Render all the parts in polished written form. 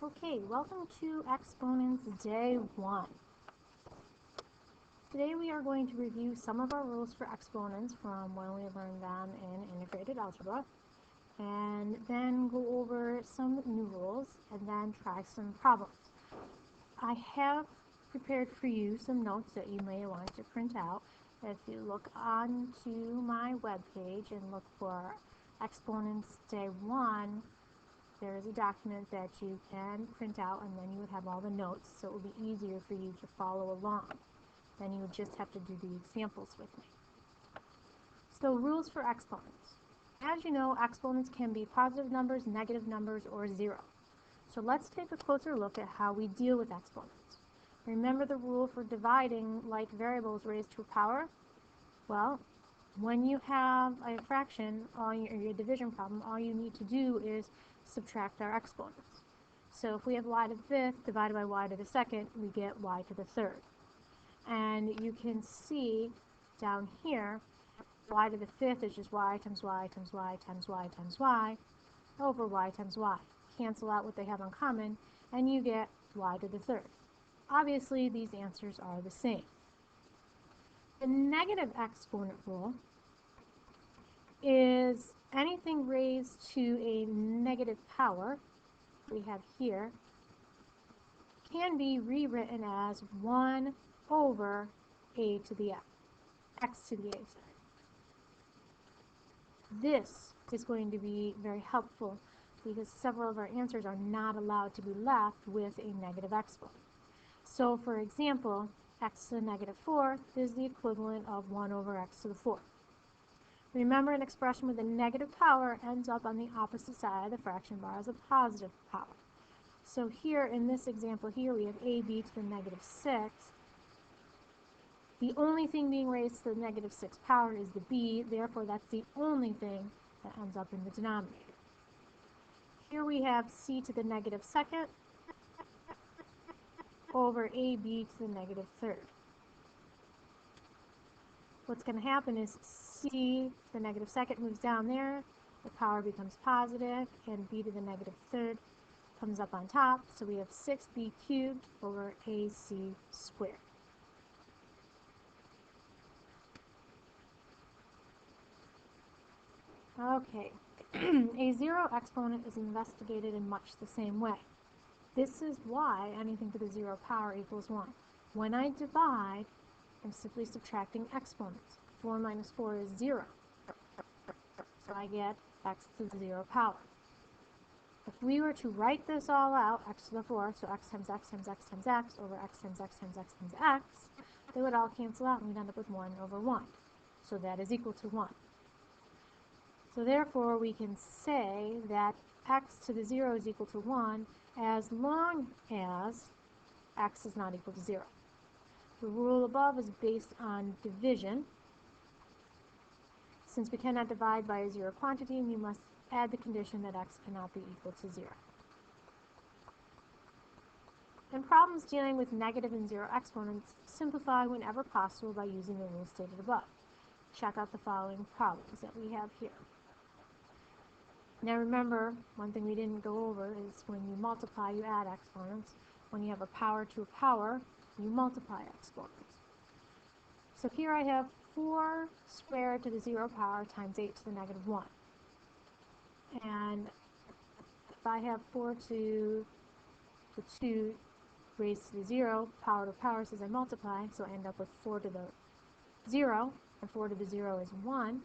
Okay, welcome to Exponents Day 1. Today we are going to review some of our rules for exponents from when we learned them in integrated algebra, and then go over some new rules, and then try some problems. I have prepared for you some notes that you may want to print out. If you look onto my webpage and look for Exponents Day 1, there is a document that you can print out, and then you would have all the notes, so it would be easier for you to follow along. Then you would just have to do the examples with me. So, rules for exponents. As you know, exponents can be positive numbers, negative numbers, or zero. So let's take a closer look at how we deal with exponents. Remember the rule for dividing like variables raised to a power? Well, when you have a fraction, or your division problem, all you need to do is subtract our exponents. So if we have y to the fifth divided by y to the second, we get y to the third. And you can see down here, y to the fifth is just y times y times y times y times y over y times y. Cancel out what they have in common, and you get y to the third. Obviously, these answers are the same. The negative exponent rule is anything raised to a negative power, we have here, can be rewritten as 1 over a to the x to the a. This is going to be very helpful because several of our answers are not allowed to be left with a negative exponent. So for example, x to the negative fourth is the equivalent of 1 over x to the fourth. Remember, an expression with a negative power ends up on the opposite side of the fraction bar as a positive power. So here in this example here, we have ab to the negative 6. The only thing being raised to the negative 6 power is the b, therefore that's the only thing that ends up in the denominator. Here we have c to the negative second over ab to the negative third. What's going to happen is c to the negative second moves down there, the power becomes positive, and b to the negative third comes up on top, so we have 6b cubed over ac squared. Okay, a zero exponent is investigated in much the same way. This is why anything to the zero power equals 1. When I divide, I'm simply subtracting exponents. 4 minus 4 is 0. So I get x to the 0 power. If we were to write this all out, x to the 4th, so x times x times x times x over x times x times x times x, they would all cancel out and we'd end up with 1 over 1. So that is equal to 1. So therefore, we can say that x to the 0 is equal to 1 as long as x is not equal to 0. The rule above is based on division. Since we cannot divide by a zero quantity, we must add the condition that x cannot be equal to 0. In problems dealing with negative and zero exponents, simplify whenever possible by using the rules stated above. Check out the following problems that we have here. Now remember, one thing we didn't go over is when you multiply, you add exponents. When you have a power to a power, you multiply exponents. So here I have 4 squared to the 0 power times 8 to the negative 1. And if I have 4 to the 2 raised to the 0, power to power says I multiply, so I end up with 4 to the 0, and 4 to the 0 is 1.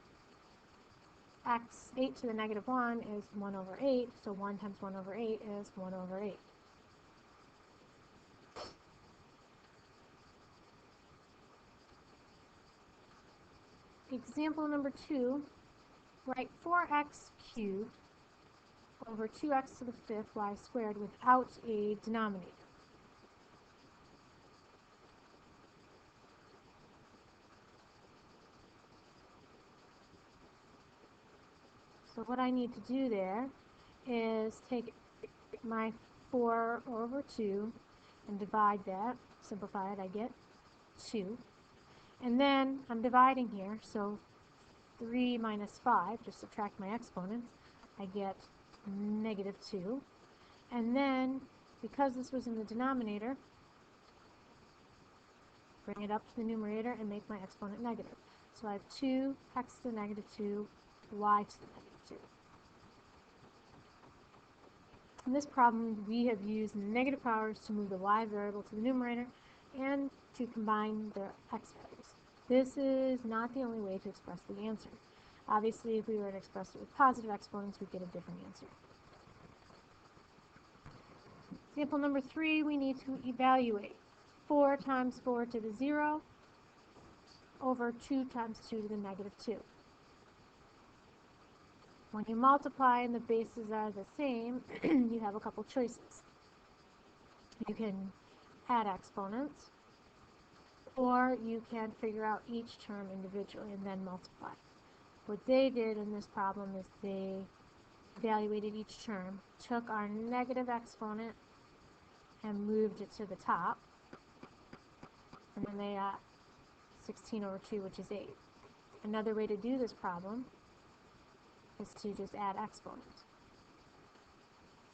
8 to the negative 1 is 1 over 8, so 1 times 1 over 8 is 1 over 8. Example number 2, write 4x cubed over 2x to the 5th y squared without a denominator. So what I need to do there is take my 4 over 2 and divide that. Simplify it, I get 2. And then I'm dividing here, so 3 minus 5, just subtract my exponents, I get negative 2. And then Because this was in the denominator, bring it up to the numerator and make my exponent negative. So I have 2 x to the negative 2, y to the negative 2. In this problem, we have used negative powers to move the y variable to the numerator and to combine the x values. This is not the only way to express the answer. Obviously, if we were to express it with positive exponents, we'd get a different answer. Example number 3, we need to evaluate 4 times 4 to the 0 over 2 times 2 to the negative 2. When you multiply and the bases are the same, you have a couple choices. You can add exponents, or you can figure out each term individually and then multiply. What they did in this problem is they evaluated each term, took our negative exponent and moved it to the top, and then they got 16 over 2, which is 8. Another way to do this problem is to just add exponents.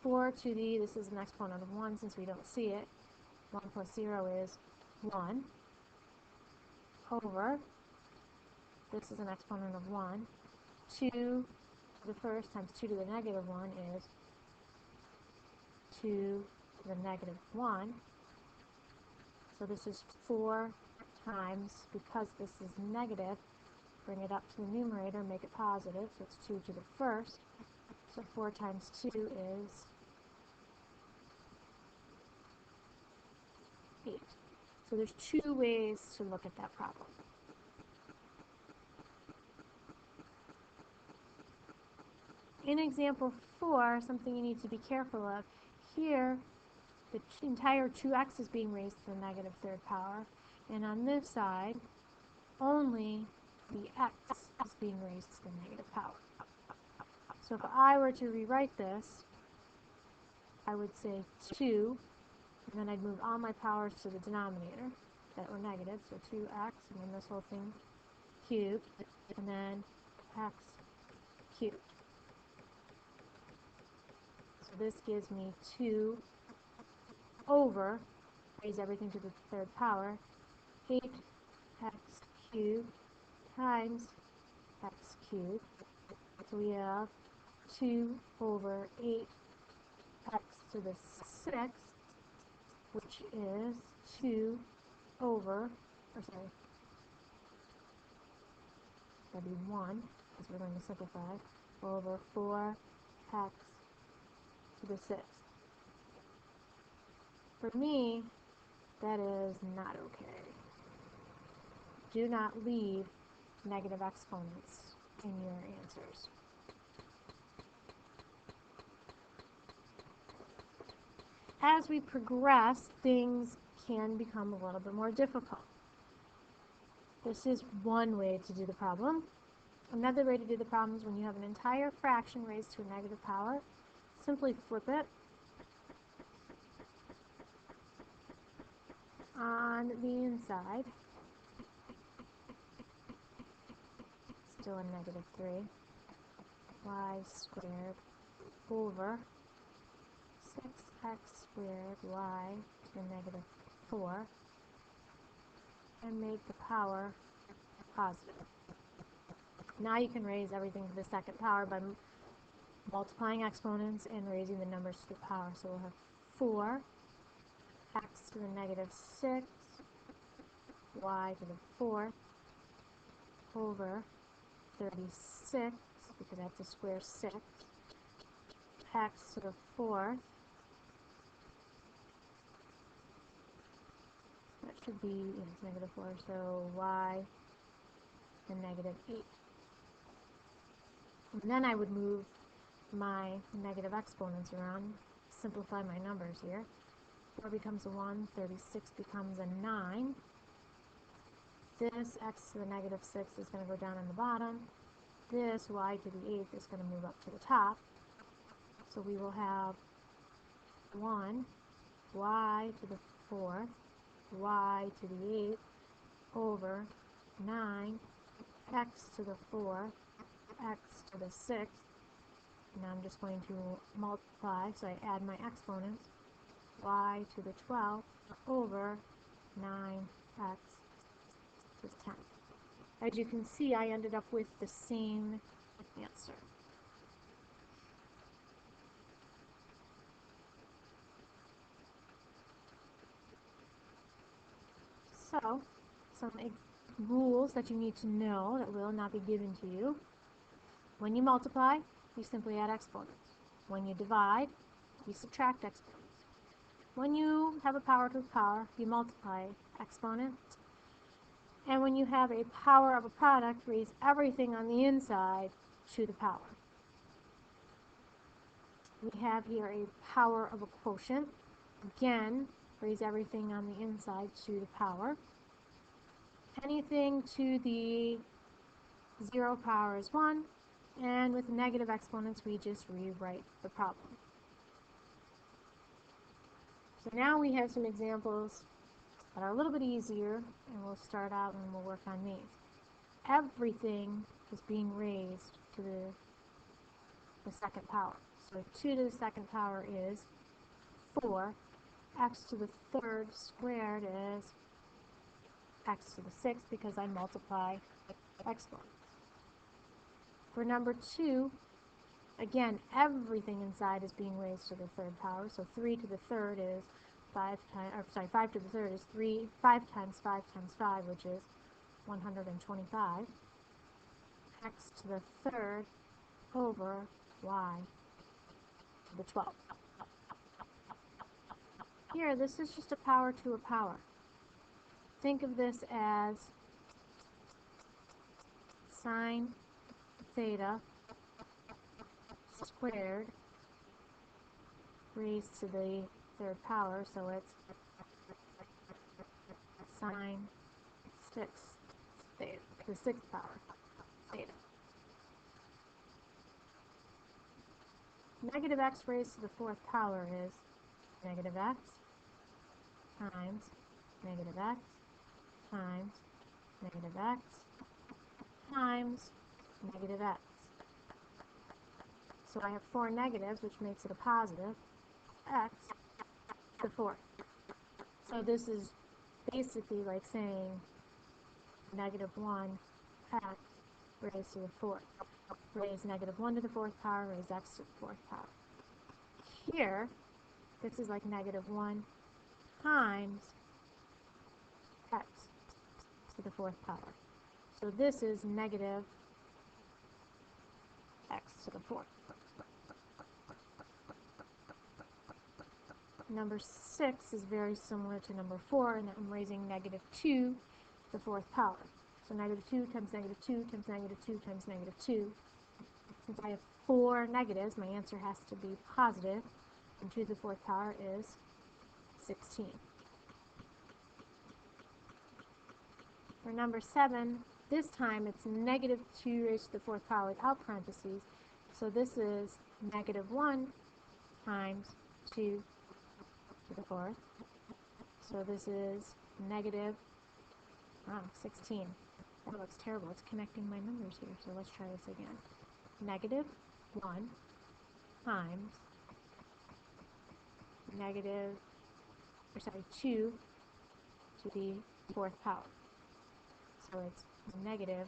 4 to the, this is an exponent of 1 since we don't see it, 1 plus 0 is 1, over, this is an exponent of 1, 2 to the first times 2 to the negative 1 is 2 to the negative 1. So this is 4 times, because this is negative, bring it up to the numerator, make it positive, so it's 2 to the first. So 4 times 2 is 8. So there's 2 ways to look at that problem. In example 4, something you need to be careful of, here the entire 2x is being raised to the negative third power, and on this side, only the x is being raised to the negative power. So if I were to rewrite this, I would say 2, and then I'd move all my powers to the denominator that were negative, so 2x, and then this whole thing cubed, and then x cubed. So this gives me 2 over, raise everything to the third power, 8x cubed times x cubed. So we have 2 over 8x to the 6th, which is 2 over, that'd be 1, because we're going to simplify, over 4x to the 6th. For me, that is not okay. Do not leave negative exponents in your answers. As we progress, things can become a little bit more difficult. This is one way to do the problem. Another way to do the problem is when you have an entire fraction raised to a negative power, simply flip it on the inside. Still a negative 3. Y squared over 6x squared y to the negative 4, and make the power positive. Now you can raise everything to the second power by multiplying exponents and raising the numbers to the power. So we'll have 4x to the negative 6, y to the 4th, over 36, because I have to square 6, x to the 4th, that should be, it's negative 4, so y to the negative 8. And then I would move my negative exponents around, simplify my numbers here. 4 becomes a 1, 36 becomes a 9. This x to the negative 6 is going to go down on the bottom. This y to the 8th is going to move up to the top. So we will have 1, y to the 4th, y to the 8th, over 9, x to the 4th, x to the 6th. Now I'm just going to multiply, so I add my exponents. y to the 12th over 9x to the 10th. As you can see, I ended up with the same answer. So, some rules that you need to know that will not be given to you. When you multiply, you simply add exponents. When you divide, you subtract exponents. When you have a power to a power, you multiply exponents. And when you have a power of a product, raise everything on the inside to the power. We have here a power of a quotient. Again, raise everything on the inside to the power. Anything to the 0 power is 1, and with negative exponents, we just rewrite the problem. So now we have some examples that are a little bit easier, and we'll start out and we'll work on these. Everything is being raised to the second power. So 2 to the second power is 4. X to the third squared is x to the 6th because I multiply exponents. For number 2, again, everything inside is being raised to the third power. So 3 to the third is 5 to the third is 5 times 5 times 5, which is 125. X to the third over y to the 12th. Here, this is just a power to a power. Think of this as sine theta squared raised to the third power, so it's sine 6 theta, the 6th power, theta. Negative x raised to the 4th power is negative x times negative x times negative x times negative x. So I have 4 negatives, which makes it a positive, x to the 4th. So this is basically like saying negative 1 x raised to the 4th. Raise negative 1 to the 4th power, raise x to the 4th power. Here, this is like negative 1 times x to the 4th power. So this is negative x to the 4th. Number 6 is very similar to number 4 in that I'm raising negative 2 to the 4th power. So negative 2 times negative 2 times negative 2 times negative 2. Since I have 4 negatives, my answer has to be positive, and 2 to the 4th power is 16. For number 7, this time it's negative 2 raised to the 4th power without parentheses. So this is negative 1 times 2 to the 4th. So this is negative 16. That looks terrible. It's connecting my numbers here. So let's try this again. Negative 1 times negative, 2 to the 4th power. So it's negative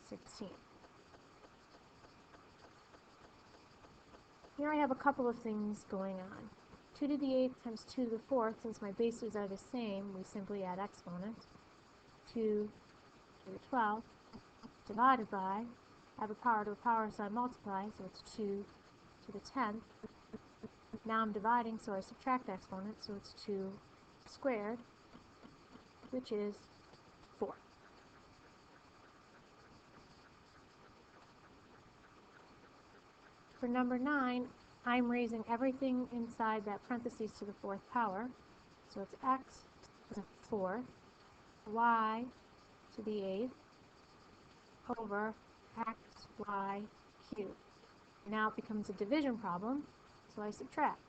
16. Here I have a couple of things going on. 2 to the 8th times 2 to the 4th, since my bases are the same, we simply add exponents. 2 to the 12th divided by, I have a power to a power, so I multiply, so it's 2 to the 10th. Now I'm dividing, so I subtract exponents, so it's 2 squared, which is 4. For number 9, I'm raising everything inside that parentheses to the 4th power. So it's x to the 4th, y to the 8th, over x, y cubed. Now it becomes a division problem, so I subtract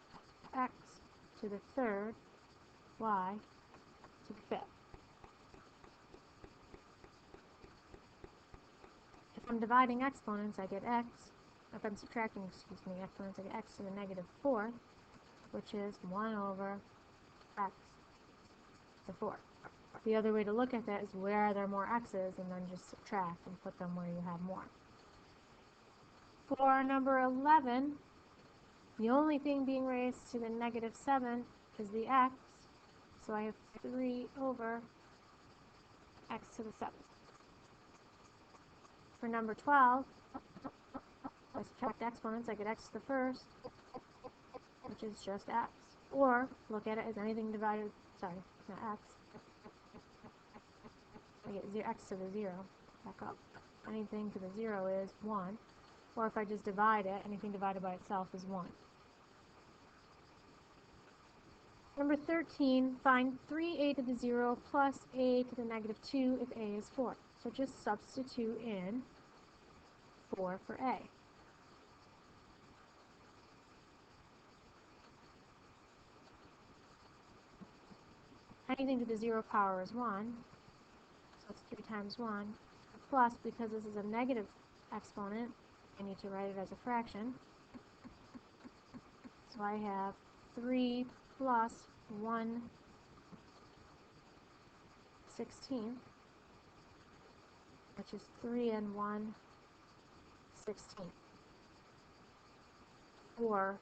x to the 3rd, y to the 5th. If I'm dividing exponents, I get x. If I'm subtracting, exponents, I get x to the negative 4th which is 1 over x to the 4. The other way to look at that is where are there more x's, and then just subtract and put them where you have more. For number 11, the only thing being raised to the negative 7 is the x, so I have 3 over x to the 7th. For number 12, if I subtract exponents, I get x to the first, which is just x. Or look at it as anything divided, sorry, not x. I get x to the 0, back up. Anything to the 0 is 1. Or if I just divide it, anything divided by itself is 1. Number 13, find 3a to the 0 plus a to the negative 2 if a is 4. So just substitute in 4 for a. Anything to the 0 power is 1, so it's 3 times 1, plus, because this is a negative exponent, I need to write it as a fraction. So I have 3 plus 1/16, which is 3 and 1/16, or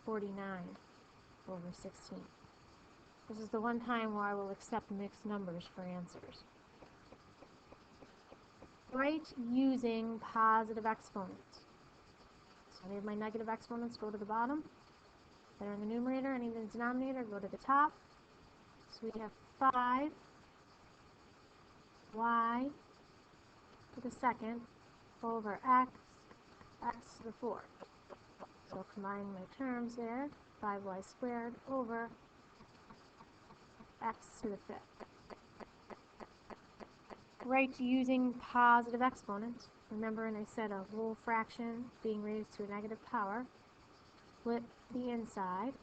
49 over 16. This is the one time where I will accept mixed numbers for answers. Write using positive exponents. So any of my negative exponents go to the bottom. That are in the numerator, any in the denominator go to the top. So we have 5 y to the 2nd over x to the 4th. So I'll combine my terms there. 5y squared over x to the 5th. Write using positive exponents. Remember, and I said a whole fraction being raised to a negative power. Split the inside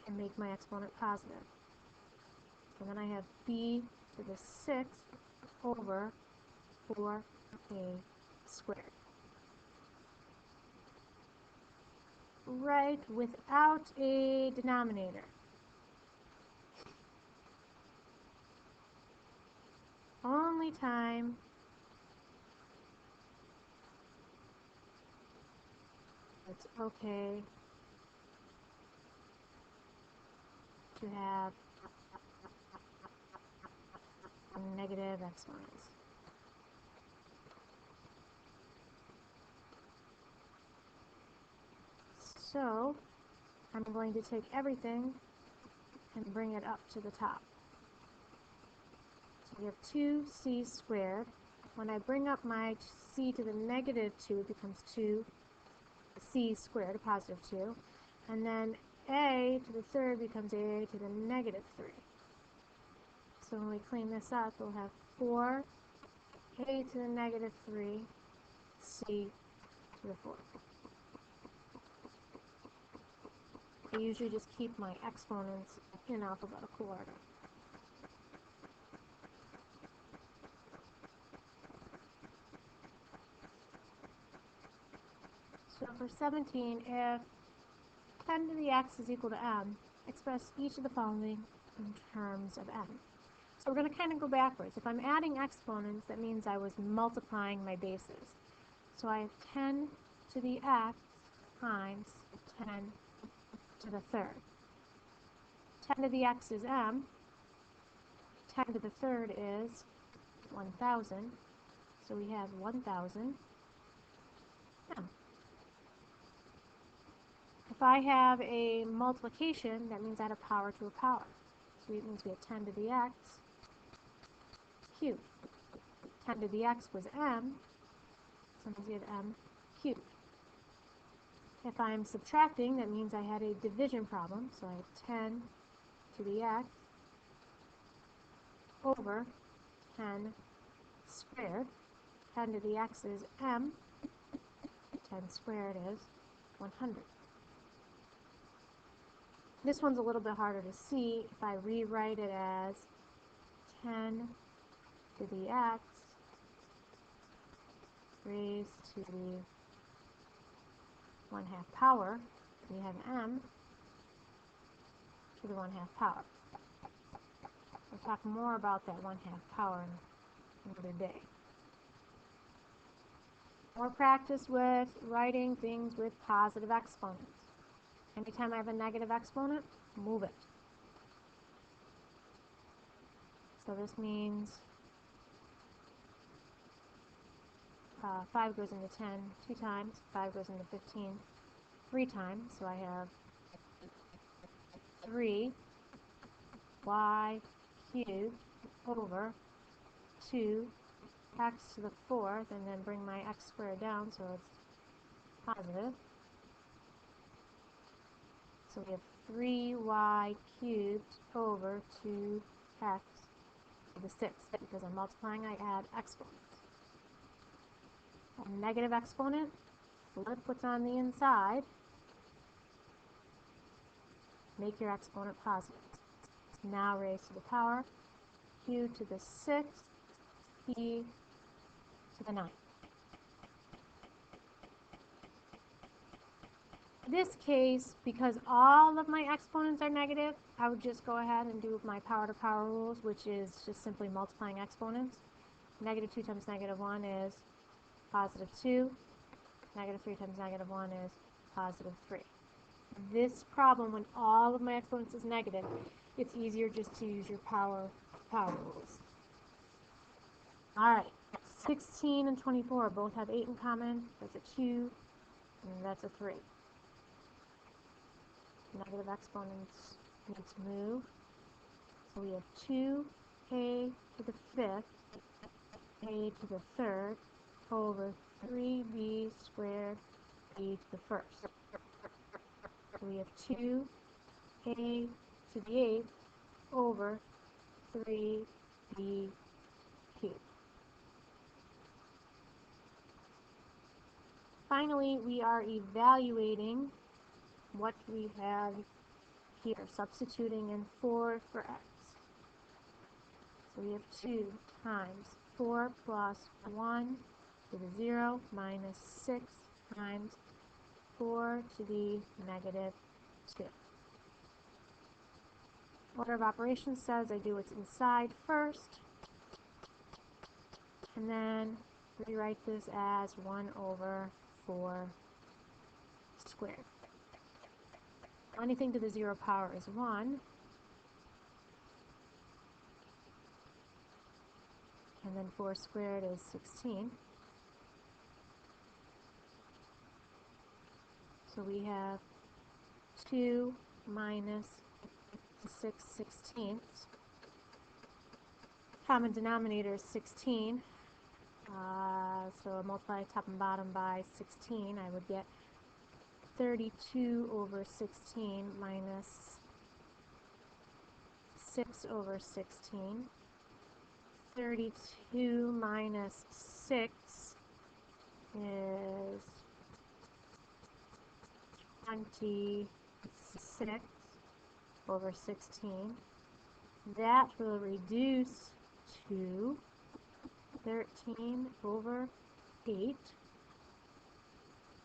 and make my exponent positive. So then I have b to the 6th over 4a squared. Write without a denominator. Only time it's okay to have negative exponents. So I'm going to take everything and bring it up to the top. So we have 2c squared. When I bring up my c to the negative 2, it becomes 2c squared, a positive 2. And then a to the 3rd becomes a to the negative 3. So when we clean this up, we'll have 4a to the negative 3, c to the 4th. I usually just keep my exponents in alphabetical order. So for 17, if 10 to the x is equal to m, express each of the following in terms of m. So we're going to kind of go backwards. If I'm adding exponents, that means I was multiplying my bases. So I have 10 to the x times 10 to the 3rd. 10 to the x is m. 10 to the 3rd is 1,000. So we have 1,000 m. If I have a multiplication, that means add a power to a power. So it means we have 10 to the x cubed. 10 to the x was m, so we have m cubed. If I'm subtracting, that means I had a division problem, so I have 10 to the x over 10 squared. 10 to the x is m, 10 squared is 100. This one's a little bit harder to see. If I rewrite it as 10 to the x raised to the 1/2 power, we have m to the 1/2 power. We'll talk more about that 1/2 power another day. More practice with writing things with positive exponents. Anytime I have a negative exponent, move it. So this means 5 goes into 10 2 times, 5 goes into 15 3 times, so I have 3y cubed over 2x to the 4th, and then bring my x squared down so it's positive. So we have 3y cubed over 2x to the 6th. Because I'm multiplying, I add exponents. A negative exponent, flip what's on the inside, make your exponent positive. Now raise to the power, q to the 6th, e to the 9th. In this case, because all of my exponents are negative, I would just go ahead and do my power to power rules, which is just simply multiplying exponents. Negative 2 times negative 1 is positive 2. Negative 3 times negative 1 is positive 3. This problem, when all of my exponents is negative, it's easier just to use your power rules. Alright, 16 and 24 both have 8 in common. That's a 2, and that's a 3. Negative exponents need to move. So we have 2a to the 5th, a to the 3rd, over 3b squared b to the 1st. So we have 2a to the 8th over 3b cubed. Finally, we are evaluating what we have here, substituting in 4 for x. So we have 2 times 4 plus 1 to the 0 minus 6 times 4 to the negative 2. Order of operations says I do what's inside first, and then rewrite this as 1 over 4 squared. Anything to the 0 power is 1. And then 4 squared is 16. So we have 2 minus 6/16. Common denominator is 16. So multiply top and bottom by 16. I would get 32 over 16 minus 6 over 16. 32 minus 6 is 26 over 16. That will reduce to 13 over 8.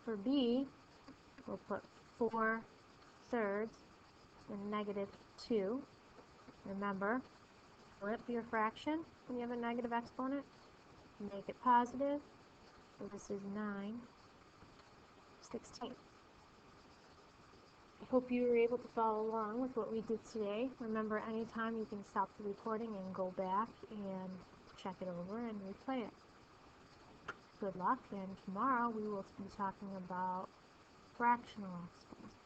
For b, we'll put 4/3 and negative 2. Remember, flip your fraction when you have a negative exponent. Make it positive. So this is 9/16. I hope you were able to follow along with what we did today. Remember, anytime you can stop the recording and go back and check it over and replay it. Good luck, and tomorrow we will be talking about fractional exponents.